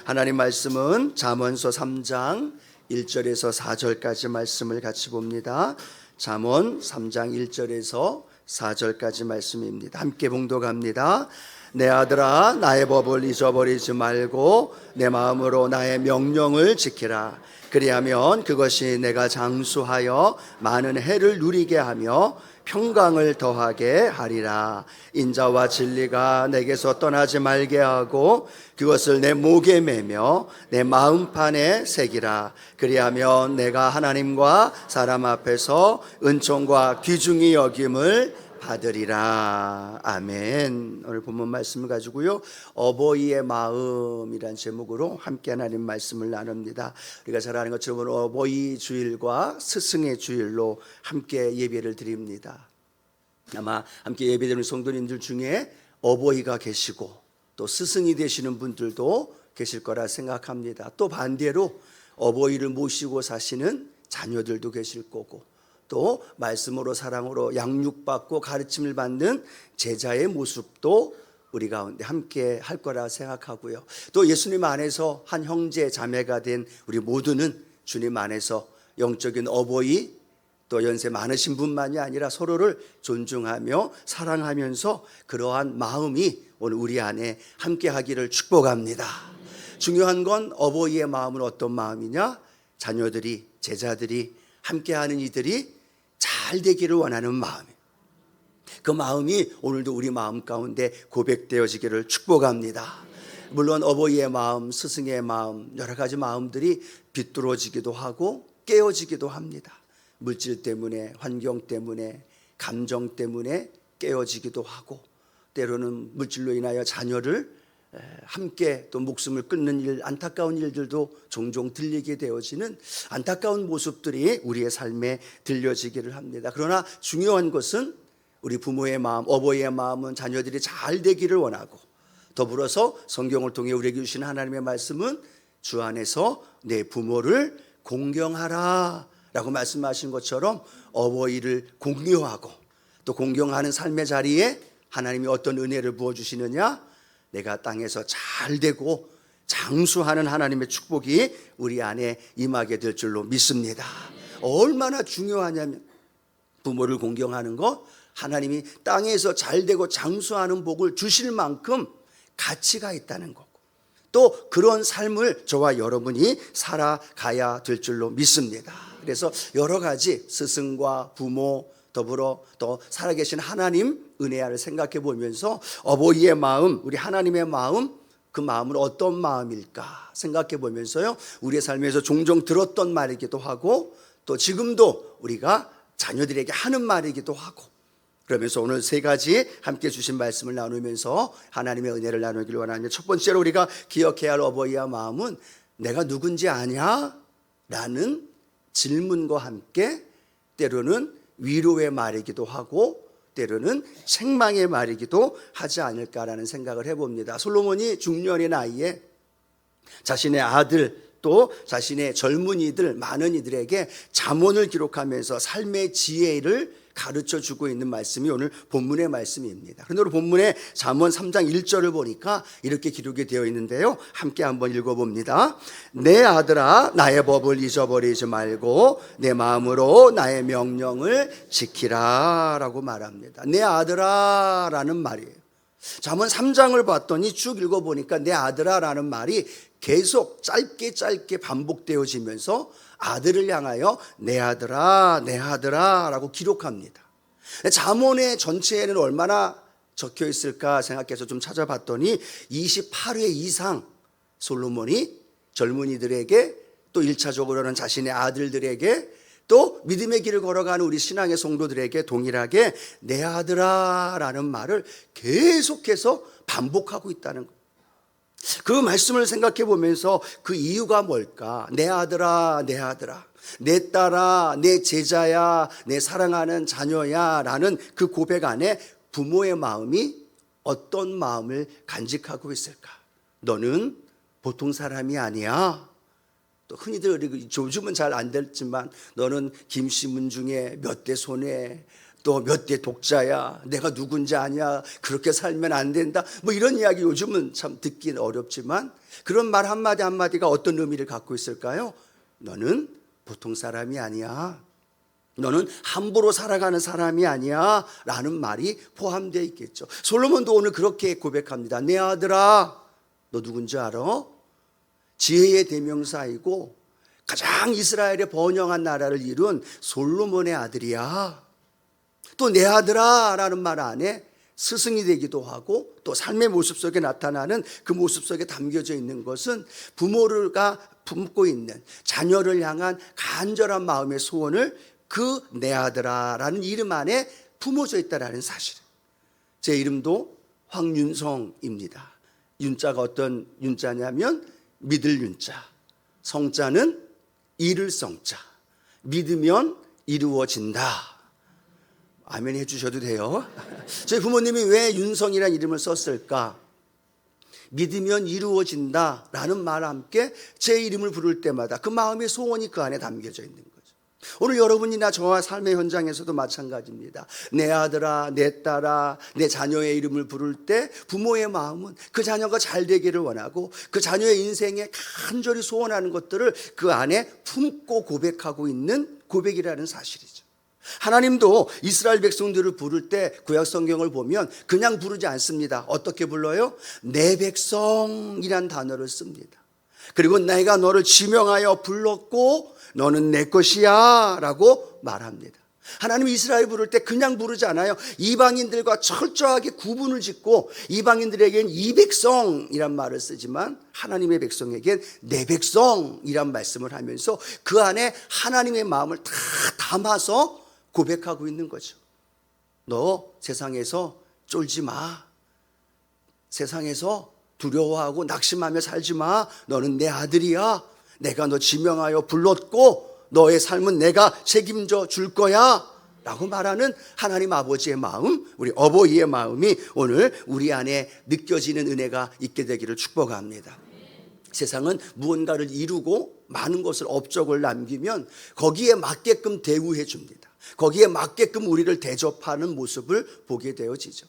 하나님 말씀은 잠언서 3장 1절에서 4절까지 말씀을 같이 봅니다. 잠언 3장 1절에서 4절까지 말씀입니다. 함께 봉독합니다. 내 아들아, 나의 법을 잊어버리지 말고 내 마음으로 나의 명령을 지키라. 그리하면 그것이 내가 장수하여 많은 해를 누리게 하며 평강을 더하게 하리라. 인자와 진리가 내게서 떠나지 말게 하고 그것을 내 목에 매며 내 마음판에 새기라. 그리하면 내가 하나님과 사람 앞에서 은총과 귀중히 여김을 받으리라. 아멘. 오늘 본문 말씀을 가지고요, 어버이의 마음이란 제목으로 함께 하나님 말씀을 나눕니다. 우리가 잘 아는 것처럼 오늘 어버이 주일과 스승의 주일로 함께 예배를 드립니다. 아마 함께 예배드리는 성도님들 중에 어버이가 계시고 또 스승이 되시는 분들도 계실 거라 생각합니다. 또 반대로 어버이를 모시고 사시는 자녀들도 계실 거고, 또 말씀으로 사랑으로 양육받고 가르침을 받는 제자의 모습도 우리 가운데 함께 할 거라 생각하고요. 또 예수님 안에서 한 형제 자매가 된 우리 모두는 주님 안에서 영적인 어버이, 또 연세 많으신 분만이 아니라 서로를 존중하며 사랑하면서 그러한 마음이 오늘 우리 안에 함께 하기를 축복합니다. 중요한 건 어버이의 마음은 어떤 마음이냐? 자녀들이, 제자들이, 함께하는 이들이 잘 되기를 원하는 마음이에요. 그 마음이 오늘도 우리 마음 가운데 고백되어지기를 축복합니다. 물론 어버이의 마음, 스승의 마음, 여러 가지 마음들이 비뚤어지기도 하고 깨어지기도 합니다. 물질 때문에, 환경 때문에, 감정 때문에 깨어지기도 하고, 때로는 물질로 인하여 자녀를 함께 또 목숨을 끊는 일, 안타까운 일들도 종종 들리게 되어지는 안타까운 모습들이 우리의 삶에 들려지기를 합니다. 그러나 중요한 것은 우리 부모의 마음, 어버이의 마음은 자녀들이 잘 되기를 원하고, 더불어서 성경을 통해 우리에게 주신 하나님의 말씀은 주 안에서 내 부모를 공경하라 라고 말씀하신 것처럼 어버이를 공경하고, 또 공경하는 삶의 자리에 하나님이 어떤 은혜를 부어주시느냐? 내가 땅에서 잘 되고 장수하는 하나님의 축복이 우리 안에 임하게 될 줄로 믿습니다. 얼마나 중요하냐면, 부모를 공경하는 것, 하나님이 땅에서 잘 되고 장수하는 복을 주실 만큼 가치가 있다는 거고, 또 그런 삶을 저와 여러분이 살아가야 될 줄로 믿습니다. 그래서 여러 가지 스승과 부모, 더불어 또 살아계신 하나님 은혜를 생각해 보면서 어버이의 마음, 우리 하나님의 마음, 그 마음은 어떤 마음일까 생각해 보면서요, 우리의 삶에서 종종 들었던 말이기도 하고, 또 지금도 우리가 자녀들에게 하는 말이기도 하고, 그러면서 오늘 세 가지 함께 주신 말씀을 나누면서 하나님의 은혜를 나누기를 원하며, 첫 번째로 우리가 기억해야 할 어버이의 마음은 내가 누군지 아냐? 라는 질문과 함께 때로는 위로의 말이기도 하고 때로는 책망의 말이기도 하지 않을까라는 생각을 해봅니다. 솔로몬이 중년의 나이에 자신의 아들, 또 자신의 젊은이들, 많은 이들에게 잠언을 기록하면서 삶의 지혜를 가르쳐주고 있는 말씀이 오늘 본문의 말씀입니다. 그런데 오늘 본문의 잠언 3장 1절을 보니까 이렇게 기록이 되어 있는데요, 함께 한번 읽어봅니다. 내 아들아, 나의 법을 잊어버리지 말고 내 마음으로 나의 명령을 지키라 라고 말합니다. 내 아들아 라는 말이에요. 잠언 3장을 봤더니 쭉 읽어보니까 내 아들아 라는 말이 계속 짧게 반복되어지면서 아들을 향하여 내 아들아, 내 아들아 라고 기록합니다. 잠언의 전체에는 얼마나 적혀 있을까 생각해서 좀 찾아봤더니 28회 이상 솔로몬이 젊은이들에게, 또 1차적으로는 자신의 아들들에게, 또 믿음의 길을 걸어가는 우리 신앙의 성도들에게 동일하게 내 아들아 라는 말을 계속해서 반복하고 있다는 거예요. 그 말씀을 생각해 보면서 그 이유가 뭘까? 내 아들아, 내 아들아, 내 딸아, 내 제자야, 내 사랑하는 자녀야 라는 그 고백 안에 부모의 마음이 어떤 마음을 간직하고 있을까? 너는 보통 사람이 아니야. 또 흔히들 요즘은 잘 안 됐지만 너는 김씨문 중에 몇 대 손에 또 몇 대 독자야, 내가 누군지 아냐, 그렇게 살면 안 된다, 뭐 이런 이야기 요즘은 참 듣기는 어렵지만 그런 말 한마디 한마디가 어떤 의미를 갖고 있을까요? 너는 보통 사람이 아니야, 너는 함부로 살아가는 사람이 아니야 라는 말이 포함되어 있겠죠. 솔로몬도 오늘 그렇게 고백합니다. 내 아들아, 너 누군지 알아? 지혜의 대명사이고 가장 이스라엘의 번영한 나라를 이룬 솔로몬의 아들이야. 또 내 아들아 라는 말 안에 스승이 되기도 하고 또 삶의 모습 속에 나타나는 그 모습 속에 담겨져 있는 것은 부모가 품고 있는 자녀를 향한 간절한 마음의 소원을 그 내 아들아 라는 이름 안에 품어져 있다는 사실. 제 이름도 황윤성입니다. 윤자가 어떤 윤자냐면 믿을 윤자, 성자는 이룰 성자, 믿으면 이루어진다. 아멘 해주셔도 돼요. 저희 부모님이 왜 윤성이라는 이름을 썼을까? 믿으면 이루어진다 라는 말과 함께 제 이름을 부를 때마다 그 마음의 소원이 그 안에 담겨져 있는 거죠. 오늘 여러분이나 저와 삶의 현장에서도 마찬가지입니다. 내 아들아, 내 딸아, 내 자녀의 이름을 부를 때 부모의 마음은 그 자녀가 잘 되기를 원하고 그 자녀의 인생에 간절히 소원하는 것들을 그 안에 품고 고백하고 있는 고백이라는 사실이죠. 하나님도 이스라엘 백성들을 부를 때 구약 성경을 보면 그냥 부르지 않습니다. 어떻게 불러요? 내 백성이란 단어를 씁니다. 그리고 내가 너를 지명하여 불렀고 너는 내 것이야 라고 말합니다. 하나님 이스라엘 부를 때 그냥 부르지 않아요. 이방인들과 철저하게 구분을 짓고 이방인들에겐 이 백성이란 말을 쓰지만 하나님의 백성에겐 내 백성이란 말씀을 하면서 그 안에 하나님의 마음을 다 담아서 고백하고 있는 거죠. 너 세상에서 쫄지 마. 세상에서 두려워하고 낙심하며 살지 마. 너는 내 아들이야. 내가 너 지명하여 불렀고 너의 삶은 내가 책임져 줄 거야 라고 말하는 하나님 아버지의 마음, 우리 어버이의 마음이 오늘 우리 안에 느껴지는 은혜가 있게 되기를 축복합니다. 세상은 무언가를 이루고 많은 것을 업적을 남기면 거기에 맞게끔 대우해 줍니다. 거기에 맞게끔 우리를 대접하는 모습을 보게 되어지죠.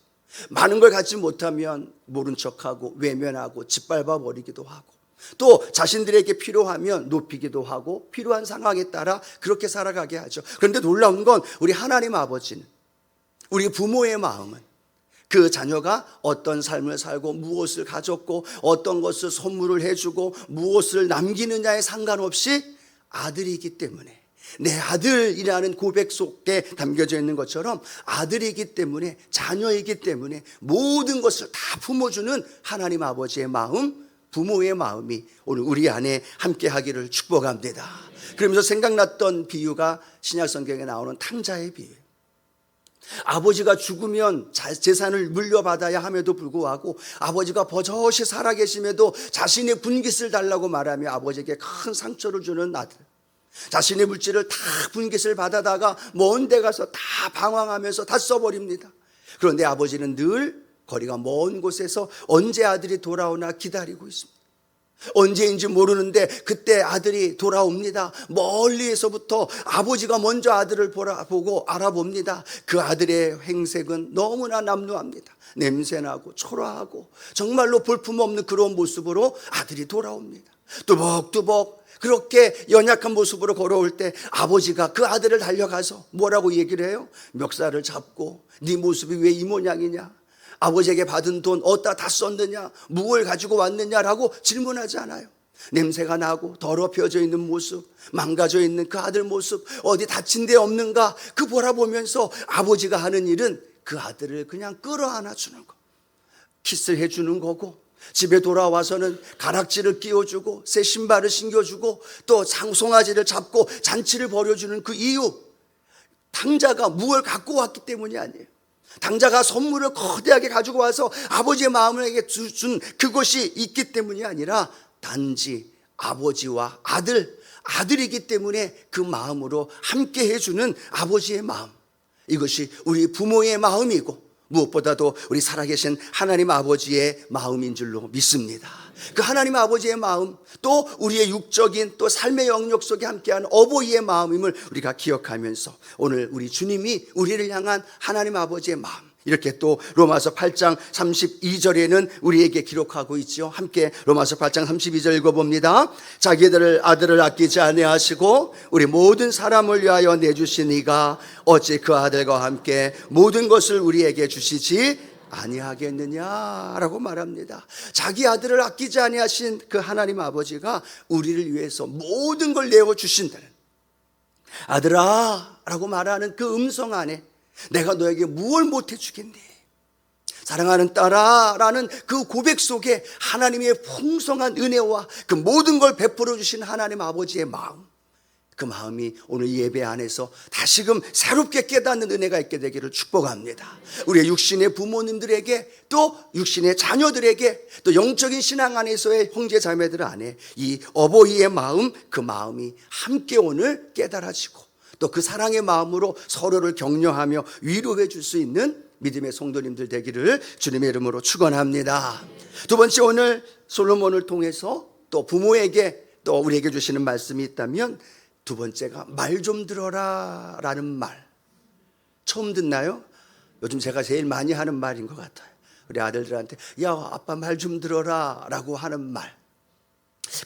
많은 걸 갖지 못하면 모른 척하고 외면하고 짓밟아 버리기도 하고 또 자신들에게 필요하면 높이기도 하고 필요한 상황에 따라 그렇게 살아가게 하죠. 그런데 놀라운 건 우리 하나님 아버지는, 우리 부모의 마음은 그 자녀가 어떤 삶을 살고 무엇을 가졌고 어떤 것을 선물을 해주고 무엇을 남기느냐에 상관없이 아들이기 때문에, 내 아들이라는 고백 속에 담겨져 있는 것처럼 아들이기 때문에, 자녀이기 때문에 모든 것을 다 품어주는 하나님 아버지의 마음, 부모의 마음이 오늘 우리 안에 함께 하기를 축복합니다. 그러면서 생각났던 비유가 신약 성경에 나오는 탕자의 비유. 아버지가 죽으면 재산을 물려받아야 함에도 불구하고 아버지가 버젓이 살아계심에도 자신의 분깃을 달라고 말하며 아버지에게 큰 상처를 주는 아들, 자신의 물질을 다 분깃을 받아다가 먼 데 가서 다 방황하면서 다 써버립니다. 그런데 아버지는 늘 거리가 먼 곳에서 언제 아들이 돌아오나 기다리고 있습니다. 언제인지 모르는데 그때 아들이 돌아옵니다. 멀리에서부터 아버지가 먼저 아들을 보고 알아봅니다. 그 아들의 행색은 너무나 남루합니다. 냄새나고 초라하고 정말로 볼품없는 그런 모습으로 아들이 돌아옵니다. 뚜벅뚜벅 그렇게 연약한 모습으로 걸어올 때 아버지가 그 아들을 달려가서 뭐라고 얘기를 해요? 멱살을 잡고 네 모습이 왜 이 모양이냐? 아버지에게 받은 돈 어디다 다 썼느냐? 무엇을 가지고 왔느냐라고 질문하지 않아요. 냄새가 나고 더럽혀져 있는 모습, 망가져 있는 그 아들 모습, 어디 다친 데 없는가 그 보라보면서 아버지가 하는 일은 그 아들을 그냥 끌어안아 주는 거, 키스를 해주는 거고, 집에 돌아와서는 가락지를 끼워주고 새 신발을 신겨주고 또 송아지를 잡고 잔치를 벌여주는 그 이유, 탕자가 무엇을 갖고 왔기 때문이 아니에요. 당자가 선물을 거대하게 가지고 와서 아버지의 마음에게 준 그것이 있기 때문이 아니라 단지 아버지와 아들이기 때문에 그 마음으로 함께 해주는 아버지의 마음, 이것이 우리 부모의 마음이고 무엇보다도 우리 살아계신 하나님 아버지의 마음인 줄로 믿습니다. 그 하나님 아버지의 마음, 또 우리의 육적인 또 삶의 영역 속에 함께하는 어버이의 마음임을 우리가 기억하면서 오늘 우리 주님이 우리를 향한 하나님 아버지의 마음, 이렇게 또 로마서 8장 32절에는 우리에게 기록하고 있죠. 함께 로마서 8장 32절 읽어봅니다. 자기들을 아들을 아끼지 아니하시고 우리 모든 사람을 위하여 내주신 이가 어찌 그 아들과 함께 모든 것을 우리에게 주시지 아니하겠느냐라고 말합니다. 자기 아들을 아끼지 아니하신 그 하나님 아버지가 우리를 위해서 모든 걸 내어 주신다는, 아들아 라고 말하는 그 음성 안에 내가 너에게 무엇을 못해 주겠니? 사랑하는 딸아 라는 그 고백 속에 하나님의 풍성한 은혜와 그 모든 걸 베풀어 주신 하나님 아버지의 마음, 그 마음이 오늘 예배 안에서 다시금 새롭게 깨닫는 은혜가 있게 되기를 축복합니다. 우리의 육신의 부모님들에게, 또 육신의 자녀들에게, 또 영적인 신앙 안에서의 형제 자매들 안에 이 어버이의 마음, 그 마음이 함께 오늘 깨달아지고 또 그 사랑의 마음으로 서로를 격려하며 위로해 줄 수 있는 믿음의 성도님들 되기를 주님의 이름으로 축원합니다. 두 번째, 오늘 솔로몬을 통해서 또 부모에게 또 우리에게 주시는 말씀이 있다면 두 번째가 말 좀 들어라 라는 말. 처음 듣나요? 요즘 제가 제일 많이 하는 말인 것 같아요. 우리 아들들한테 야 아빠 말 좀 들어라 라고 하는 말,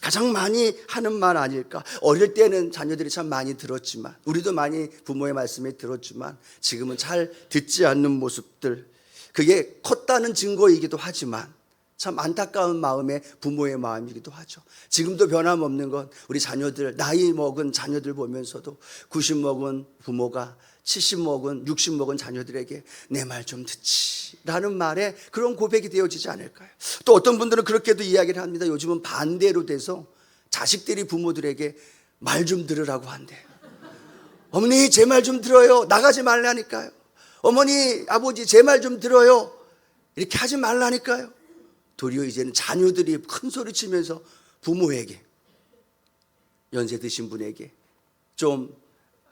가장 많이 하는 말 아닐까. 어릴 때는 자녀들이 참 많이 들었지만, 우리도 많이 부모의 말씀에 들었지만 지금은 잘 듣지 않는 모습들, 그게 컸다는 증거이기도 하지만 참 안타까운 마음의 부모의 마음이기도 하죠. 지금도 변함없는 건 우리 자녀들, 나이 먹은 자녀들 보면서도 90 먹은 부모가 70 먹은 60 먹은 자녀들에게 내 말 좀 듣지 라는 말에 그런 고백이 되어지지 않을까요? 또 어떤 분들은 그렇게도 이야기를 합니다. 요즘은 반대로 돼서 자식들이 부모들에게 말 좀 들으라고 한대. 어머니 제 말 좀 들어요. 나가지 말라니까요. 어머니 아버지 제 말 좀 들어요. 이렇게 하지 말라니까요. 도리어 이제는 자녀들이 큰 소리 치면서 부모에게, 연세 드신 분에게, 좀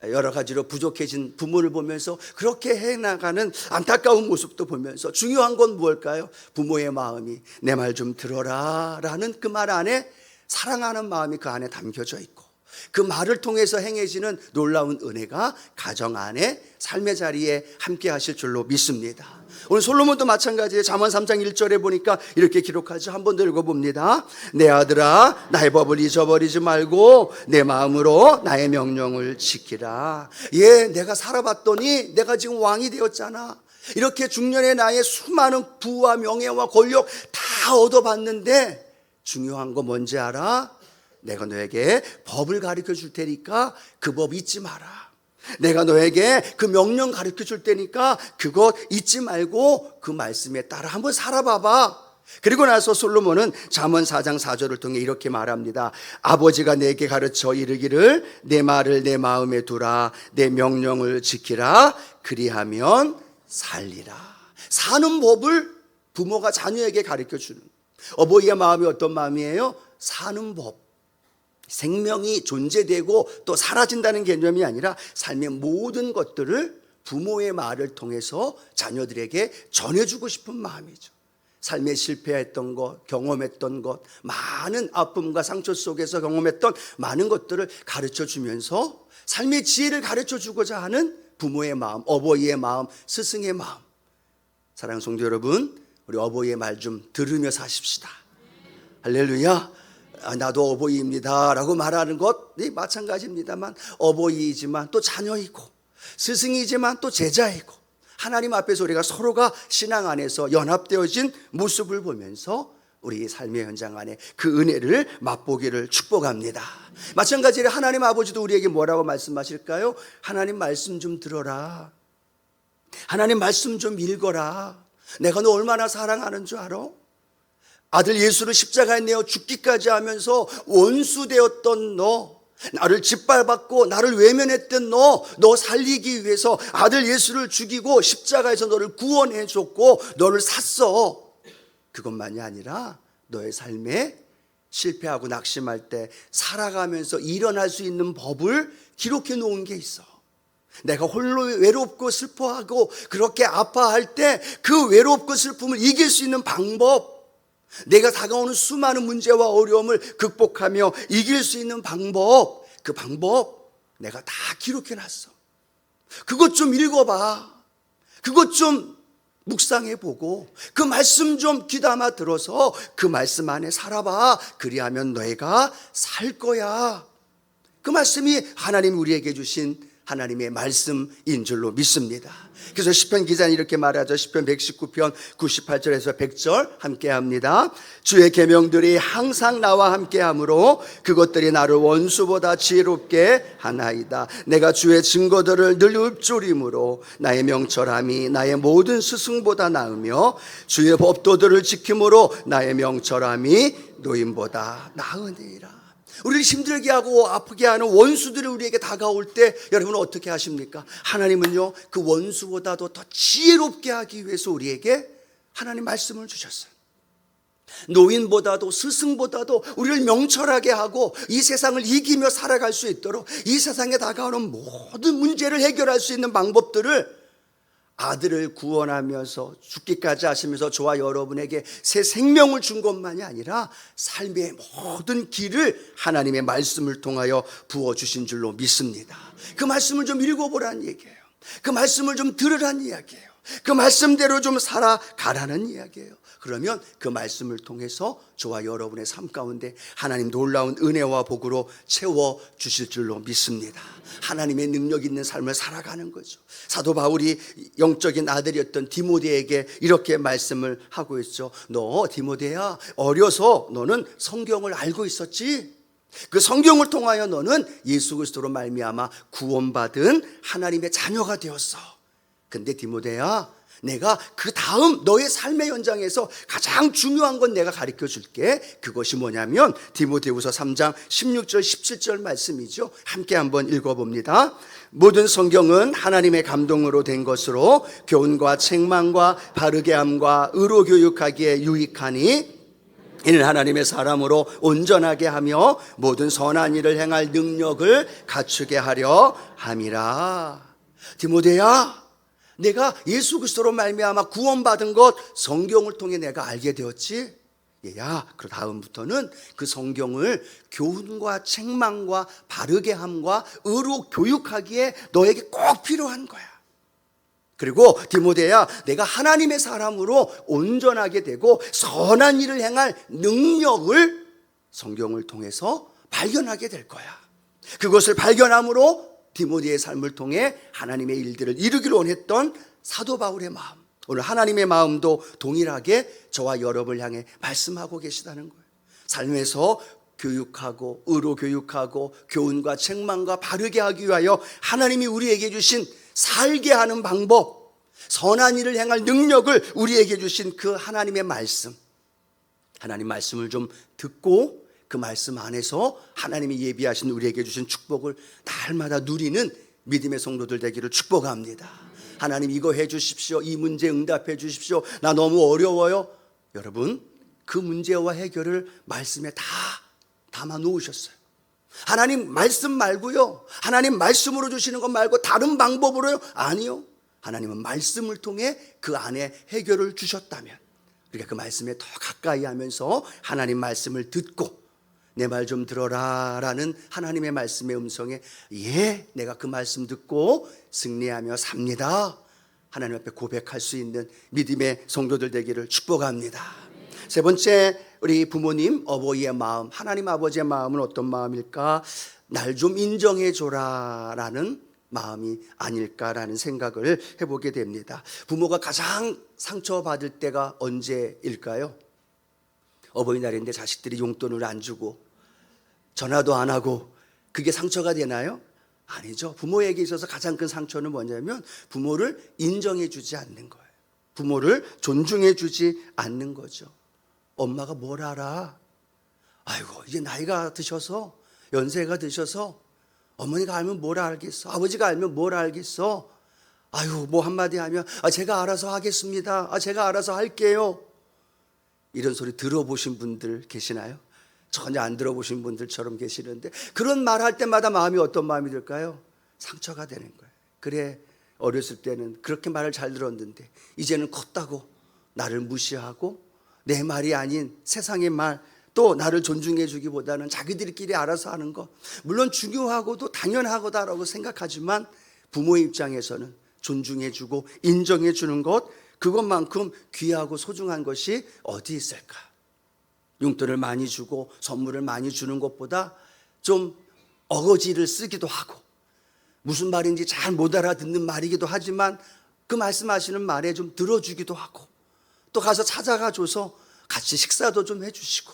여러 가지로 부족해진 부모를 보면서 그렇게 해나가는 안타까운 모습도 보면서, 중요한 건 무엇일까요? 부모의 마음이 내 말 좀 들어라 라는 그 말 안에 사랑하는 마음이 그 안에 담겨져 있고, 그 말을 통해서 행해지는 놀라운 은혜가 가정 안에 삶의 자리에 함께 하실 줄로 믿습니다. 오늘 솔로몬도 마찬가지예요. 잠언 3장 1절에 보니까 이렇게 기록하죠. 한 번 더 읽어봅니다. 내 아들아 나의 법을 잊어버리지 말고 내 마음으로 나의 명령을 지키라. 예, 내가 살아봤더니 내가 지금 왕이 되었잖아. 이렇게 중년의 나의 수많은 부와 명예와 권력 다 얻어봤는데 중요한 거 뭔지 알아? 내가 너에게 법을 가르쳐 줄 테니까 그 법 잊지 마라. 내가 너에게 그 명령 가르쳐 줄 테니까 그것 잊지 말고 그 말씀에 따라 한번 살아봐봐. 그리고 나서 솔로몬은 잠언 4장 4절을 통해 이렇게 말합니다. 아버지가 내게 가르쳐 이르기를 내 말을 내 마음에 두라. 내 명령을 지키라. 그리하면 살리라. 사는 법을 부모가 자녀에게 가르쳐 주는, 어버이의 마음이 어떤 마음이에요? 사는 법. 생명이 존재되고 또 사라진다는 개념이 아니라 삶의 모든 것들을 부모의 말을 통해서 자녀들에게 전해주고 싶은 마음이죠. 삶에 실패했던 것, 경험했던 것, 많은 아픔과 상처 속에서 경험했던 많은 것들을 가르쳐주면서 삶의 지혜를 가르쳐주고자 하는 부모의 마음, 어버이의 마음, 스승의 마음. 사랑하는 성도 여러분, 우리 어버이의 말 좀 들으며 사십시다. 할렐루야. 나도 어버이입니다 라고 말하는 것 마찬가지입니다만, 어버이이지만 또 자녀이고 스승이지만 또 제자이고 하나님 앞에서 우리가 서로가 신앙 안에서 연합되어진 모습을 보면서 우리 삶의 현장 안에 그 은혜를 맛보기를 축복합니다. 마찬가지로 하나님 아버지도 우리에게 뭐라고 말씀하실까요? 하나님 말씀 좀 들어라. 하나님 말씀 좀 읽어라. 내가 너 얼마나 사랑하는 줄 알아? 아들 예수를 십자가에 내어 죽기까지 하면서 원수 되었던 너, 나를 짓밟았고 나를 외면했던 너 살리기 위해서 아들 예수를 죽이고 십자가에서 너를 구원해 줬고 너를 샀어. 그것만이 아니라 너의 삶에 실패하고 낙심할 때 살아가면서 일어날 수 있는 법을 기록해 놓은 게 있어. 내가 홀로 외롭고 슬퍼하고 그렇게 아파할 때 그 외롭고 슬픔을 이길 수 있는 방법, 내가 다가오는 수많은 문제와 어려움을 극복하며 이길 수 있는 방법, 그 방법 내가 다 기록해놨어. 그것 좀 읽어봐. 그것 좀 묵상해보고 그 말씀 좀 귀담아 들어서 그 말씀 안에 살아봐. 그리하면 너희가 살 거야. 그 말씀이 하나님 우리에게 주신 하나님의 말씀인 줄로 믿습니다. 그래서 시편 기자는 이렇게 말하죠. 시편 119편 98절에서 100절 함께 합니다. 주의 계명들이 항상 나와 함께 하므로 그것들이 나를 원수보다 지혜롭게 하나이다. 내가 주의 증거들을 늘 읊조림으로 나의 명철함이 나의 모든 스승보다 나으며 주의 법도들을 지킴으로 나의 명철함이 노인보다 나으니라. 우리를 힘들게 하고 아프게 하는 원수들이 우리에게 다가올 때 여러분은 어떻게 하십니까? 하나님은요, 그 원수보다도 더 지혜롭게 하기 위해서 우리에게 하나님 말씀을 주셨어요. 노인보다도 스승보다도 우리를 명철하게 하고 이 세상을 이기며 살아갈 수 있도록 이 세상에 다가오는 모든 문제를 해결할 수 있는 방법들을 아들을 구원하면서 죽기까지 하시면서 저와 여러분에게 새 생명을 준 것만이 아니라 삶의 모든 길을 하나님의 말씀을 통하여 부어주신 줄로 믿습니다. 그 말씀을 좀 읽어보라는 얘기예요. 그 말씀을 좀 들으라는 이야기예요. 그 말씀대로 좀 살아가라는 이야기예요. 그러면 그 말씀을 통해서 저와 여러분의 삶 가운데 하나님 놀라운 은혜와 복으로 채워주실 줄로 믿습니다. 하나님의 능력 있는 삶을 살아가는 거죠. 사도 바울이 영적인 아들이었던 디모데에게 이렇게 말씀을 하고 있죠. 너 디모데야, 어려서 너는 성경을 알고 있었지? 그 성경을 통하여 너는 예수 그리스도로 말미암아 구원받은 하나님의 자녀가 되었어. 근데 디모데야, 내가 그 다음 너의 삶의 현장에서 가장 중요한 건 내가 가르쳐 줄게. 그것이 뭐냐면 디모데후서 3장 16절 17절 말씀이죠. 함께 한번 읽어봅니다. 모든 성경은 하나님의 감동으로 된 것으로 교훈과 책망과 바르게 함과 의로 교육하기에 유익하니 이는 하나님의 사람으로 온전하게 하며 모든 선한 일을 행할 능력을 갖추게 하려 함이라. 디모데야, 내가 예수 그리스도로 말미암아 구원받은 것 성경을 통해 내가 알게 되었지? 얘야, 그 다음부터는 그 성경을 교훈과 책망과 바르게 함과 의로 교육하기에 너에게 꼭 필요한 거야. 그리고 디모데야, 내가 하나님의 사람으로 온전하게 되고 선한 일을 행할 능력을 성경을 통해서 발견하게 될 거야. 그것을 발견함으로 디모데의 삶을 통해 하나님의 일들을 이루기를 원했던 사도 바울의 마음, 오늘 하나님의 마음도 동일하게 저와 여러분을 향해 말씀하고 계시다는 거예요. 삶에서 교육하고 의로 교육하고 교훈과 책망과 바르게 하기 위하여 하나님이 우리에게 주신 살게 하는 방법, 선한 일을 행할 능력을 우리에게 주신 그 하나님의 말씀, 하나님 말씀을 좀 듣고 그 말씀 안에서 하나님이 예비하신 우리에게 주신 축복을 날마다 누리는 믿음의 성도들 되기를 축복합니다. 하나님 이거 해 주십시오. 이 문제 응답해 주십시오. 나 너무 어려워요. 여러분, 그 문제와 해결을 말씀에 다 담아 놓으셨어요. 하나님 말씀 말고요, 하나님 말씀으로 주시는 것 말고 다른 방법으로요? 아니요. 하나님은 말씀을 통해 그 안에 해결을 주셨다면 우리가 그 말씀에 더 가까이 하면서 하나님 말씀을 듣고 내 말 좀 들어라 라는 하나님의 말씀의 음성에 예, 내가 그 말씀 듣고 승리하며 삽니다, 하나님 앞에 고백할 수 있는 믿음의 성도들 되기를 축복합니다. 세 번째, 우리 부모님, 어버이의 마음, 하나님 아버지의 마음은 어떤 마음일까? 날 좀 인정해 줘라 라는 마음이 아닐까라는 생각을 해보게 됩니다. 부모가 가장 상처받을 때가 언제일까요? 어버이날인데 자식들이 용돈을 안 주고 전화도 안 하고 그게 상처가 되나요? 아니죠. 부모에게 있어서 가장 큰 상처는 뭐냐면 부모를 인정해 주지 않는 거예요. 부모를 존중해 주지 않는 거죠. 엄마가 뭘 알아? 아이고, 이제 나이가 드셔서, 연세가 드셔서 어머니가 알면 뭘 알겠어? 아버지가 알면 뭘 알겠어? 아유, 뭐 한마디 하면 제가 알아서 하겠습니다. 제가 알아서 할게요. 이런 소리 들어보신 분들 계시나요? 전혀 안 들어보신 분들처럼 계시는데 그런 말 할 때마다 마음이 어떤 마음이 들까요? 상처가 되는 거예요. 그래, 어렸을 때는 그렇게 말을 잘 들었는데 이제는 컸다고 나를 무시하고 내 말이 아닌 세상의 말, 또 나를 존중해 주기보다는 자기들끼리 알아서 하는 거, 물론 중요하고도 당연하다라고 생각하지만 부모의 입장에서는 존중해 주고 인정해 주는 것, 그것만큼 귀하고 소중한 것이 어디 있을까? 용돈을 많이 주고 선물을 많이 주는 것보다 좀 어거지를 쓰기도 하고, 무슨 말인지 잘 못 알아듣는 말이기도 하지만 그 말씀하시는 말에 좀 들어주기도 하고, 또 가서 찾아가 줘서 같이 식사도 좀 해주시고,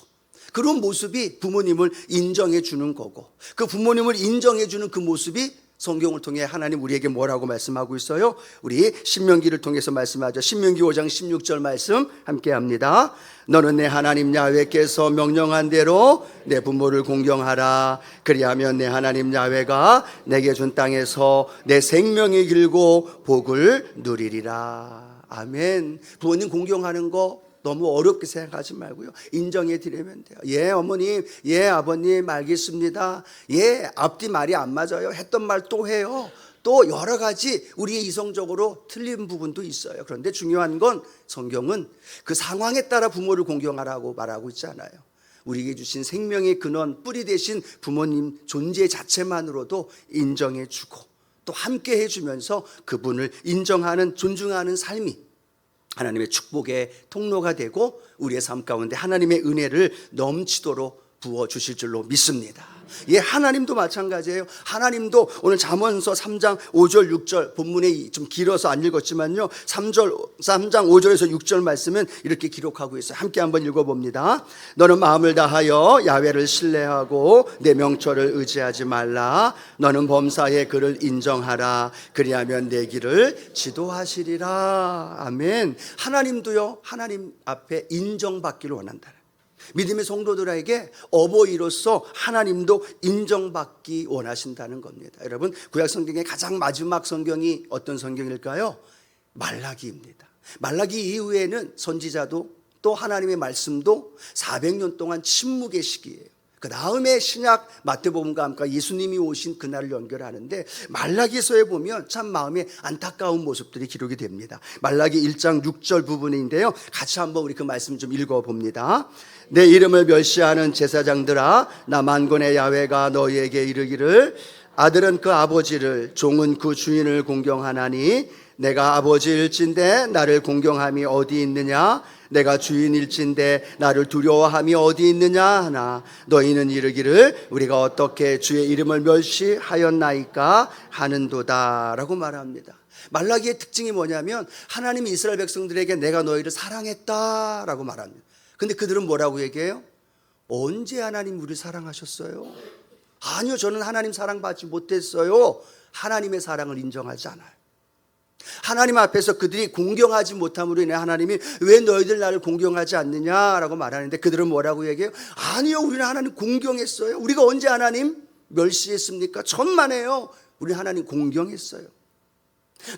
그런 모습이 부모님을 인정해 주는 거고, 그 부모님을 인정해 주는 그 모습이 성경을 통해 하나님 우리에게 뭐라고 말씀하고 있어요? 우리 신명기를 통해서 말씀하죠. 신명기 5장 16절 말씀 함께 합니다. 너는 내 하나님 야훼께서 명령한 대로 내 부모를 공경하라. 그리하면 내 하나님 야훼가 내게 준 땅에서 내 생명이 길고 복을 누리리라. 아멘. 부모님 공경하는 거 너무 어렵게 생각하지 말고요, 인정해 드리면 돼요. 예 어머님, 예 아버님, 알겠습니다. 예, 앞뒤 말이 안 맞아요. 했던 말 또 해요. 또 여러 가지 우리의 이성적으로 틀린 부분도 있어요. 그런데 중요한 건 성경은 그 상황에 따라 부모를 공경하라고 말하고 있잖아요. 우리에게 주신 생명의 근원, 뿌리 되신 부모님 존재 자체만으로도 인정해 주고 또 함께 해주면서 그분을 인정하는, 존중하는 삶이 하나님의 축복의 통로가 되고 우리의 삶 가운데 하나님의 은혜를 넘치도록 부어주실 줄로 믿습니다. 예, 하나님도 마찬가지예요. 하나님도 오늘 잠언서 3장 5절 6절, 본문에 좀 길어서 안 읽었지만요, 3장 5절에서 6절 말씀은 이렇게 기록하고 있어요. 함께 한번 읽어봅니다. 너는 마음을 다하여 야훼를 신뢰하고 내 명철을 의지하지 말라. 너는 범사에 그를 인정하라. 그리하면 내 길을 지도하시리라. 아멘. 하나님도요, 하나님 앞에 인정받기를 원한다. 믿음의 성도들에게 어버이로서 하나님도 인정받기 원하신다는 겁니다. 여러분, 구약 성경의 가장 마지막 성경이 어떤 성경일까요? 말라기입니다. 말라기 이후에는 선지자도 또 하나님의 말씀도 400년 동안 침묵의 시기예요. 그 다음에 신약 마태복음과 함께 예수님이 오신 그날을 연결하는데, 말라기서에 보면 참 마음에 안타까운 모습들이 기록이 됩니다. 말라기 1장 6절 부분인데요, 같이 한번 우리 그 말씀 좀 읽어봅니다. 내 이름을 멸시하는 제사장들아, 나 만군의 야훼가 너희에게 이르기를 아들은 그 아버지를, 종은 그 주인을 공경하나니 내가 아버지일진데 나를 공경함이 어디 있느냐? 내가 주인일진데 나를 두려워함이 어디 있느냐 하나, 너희는 이르기를 우리가 어떻게 주의 이름을 멸시하였나이까 하는도다 라고 말합니다. 말라기의 특징이 뭐냐면 하나님이 이스라엘 백성들에게 내가 너희를 사랑했다라고 말합니다. 근데 그들은 뭐라고 얘기해요? 언제 하나님 우리를 사랑하셨어요? 아니요, 저는 하나님 사랑받지 못했어요. 하나님의 사랑을 인정하지 않아요. 하나님 앞에서 그들이 공경하지 못함으로 인해 하나님이 왜 너희들 나를 공경하지 않느냐라고 말하는데, 그들은 뭐라고 얘기해요? 아니요, 우리는 하나님 공경했어요. 우리가 언제 하나님 멸시했습니까? 천만에요, 우리 하나님 공경했어요.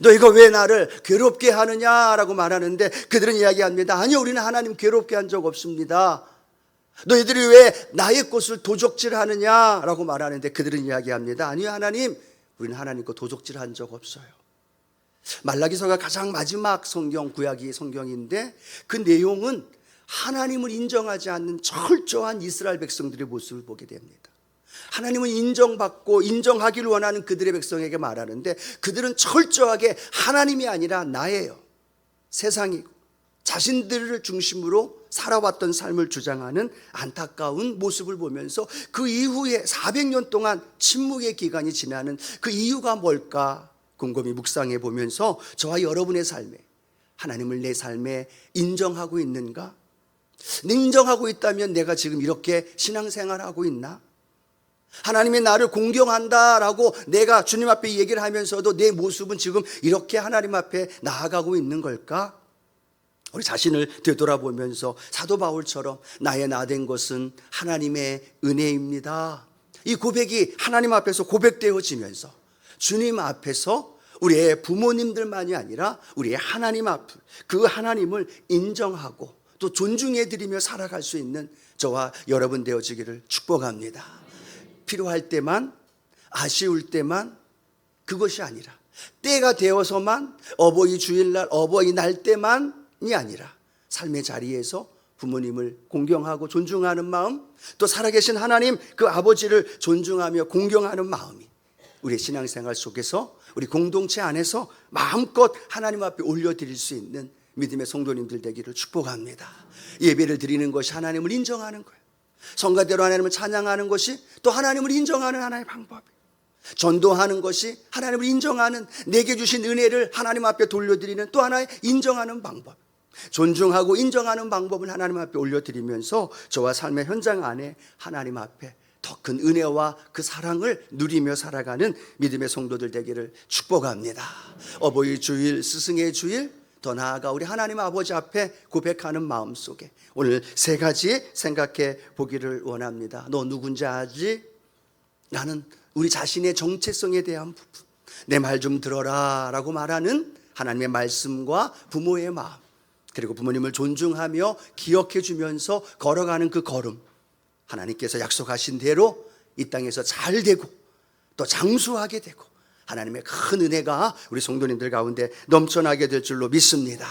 너희가 왜 나를 괴롭게 하느냐라고 말하는데, 그들은 이야기합니다. 아니요, 우리는 하나님 괴롭게 한 적 없습니다. 너희들이 왜 나의 꽃을 도적질하느냐라고 말하는데, 그들은 이야기합니다. 아니요, 하나님, 우리는 하나님 거 도적질한 적 없어요. 말라기서가 가장 마지막 성경, 구약의 성경인데 그 내용은 하나님을 인정하지 않는 철저한 이스라엘 백성들의 모습을 보게 됩니다. 하나님은 인정받고 인정하기를 원하는 그들의 백성에게 말하는데, 그들은 철저하게 하나님이 아니라 나예요, 세상이고, 자신들을 중심으로 살아왔던 삶을 주장하는 안타까운 모습을 보면서 그 이후에 400년 동안 침묵의 기간이 지나는 그 이유가 뭘까 곰곰이 묵상해 보면서 저와 여러분의 삶에 하나님을 내 삶에 인정하고 있는가? 인정하고 있다면 내가 지금 이렇게 신앙생활하고 있나? 하나님이 나를 공경한다라고 내가 주님 앞에 얘기를 하면서도 내 모습은 지금 이렇게 하나님 앞에 나아가고 있는 걸까? 우리 자신을 되돌아보면서 사도 바울처럼 나의 나 된 것은 하나님의 은혜입니다, 이 고백이 하나님 앞에서 고백되어지면서 주님 앞에서 우리의 부모님들만이 아니라 우리의 하나님 앞, 그 하나님을 인정하고 또 존중해드리며 살아갈 수 있는 저와 여러분 되어지기를 축복합니다. 필요할 때만, 아쉬울 때만, 그것이 아니라 때가 되어서만 어버이 주일날, 어버이날 때만이 아니라 삶의 자리에서 부모님을 공경하고 존중하는 마음, 또 살아계신 하나님 그 아버지를 존중하며 공경하는 마음이 우리의 신앙생활 속에서 우리 공동체 안에서 마음껏 하나님 앞에 올려드릴 수 있는 믿음의 성도님들 되기를 축복합니다. 예배를 드리는 것이 하나님을 인정하는 거예요. 성가대로 하나님을 찬양하는 것이 또 하나님을 인정하는 하나의 방법이에요. 전도하는 것이 하나님을 인정하는, 내게 주신 은혜를 하나님 앞에 돌려드리는 또 하나의 인정하는 방법, 존중하고 인정하는 방법을 하나님 앞에 올려드리면서 저와 삶의 현장 안에 하나님 앞에 더 큰 은혜와 그 사랑을 누리며 살아가는 믿음의 성도들 되기를 축복합니다. 어버이 주일, 스승의 주일, 더 나아가 우리 하나님 아버지 앞에 고백하는 마음 속에 오늘 세 가지 생각해 보기를 원합니다. 너 누군지 알지? 나는 우리 자신의 정체성에 대한 부분, 내 말 좀 들어라 라고 말하는 하나님의 말씀과 부모의 마음, 그리고 부모님을 존중하며 기억해 주면서 걸어가는 그 걸음, 하나님께서 약속하신 대로 이 땅에서 잘 되고 또 장수하게 되고 하나님의 큰 은혜가 우리 성도님들 가운데 넘쳐나게 될 줄로 믿습니다.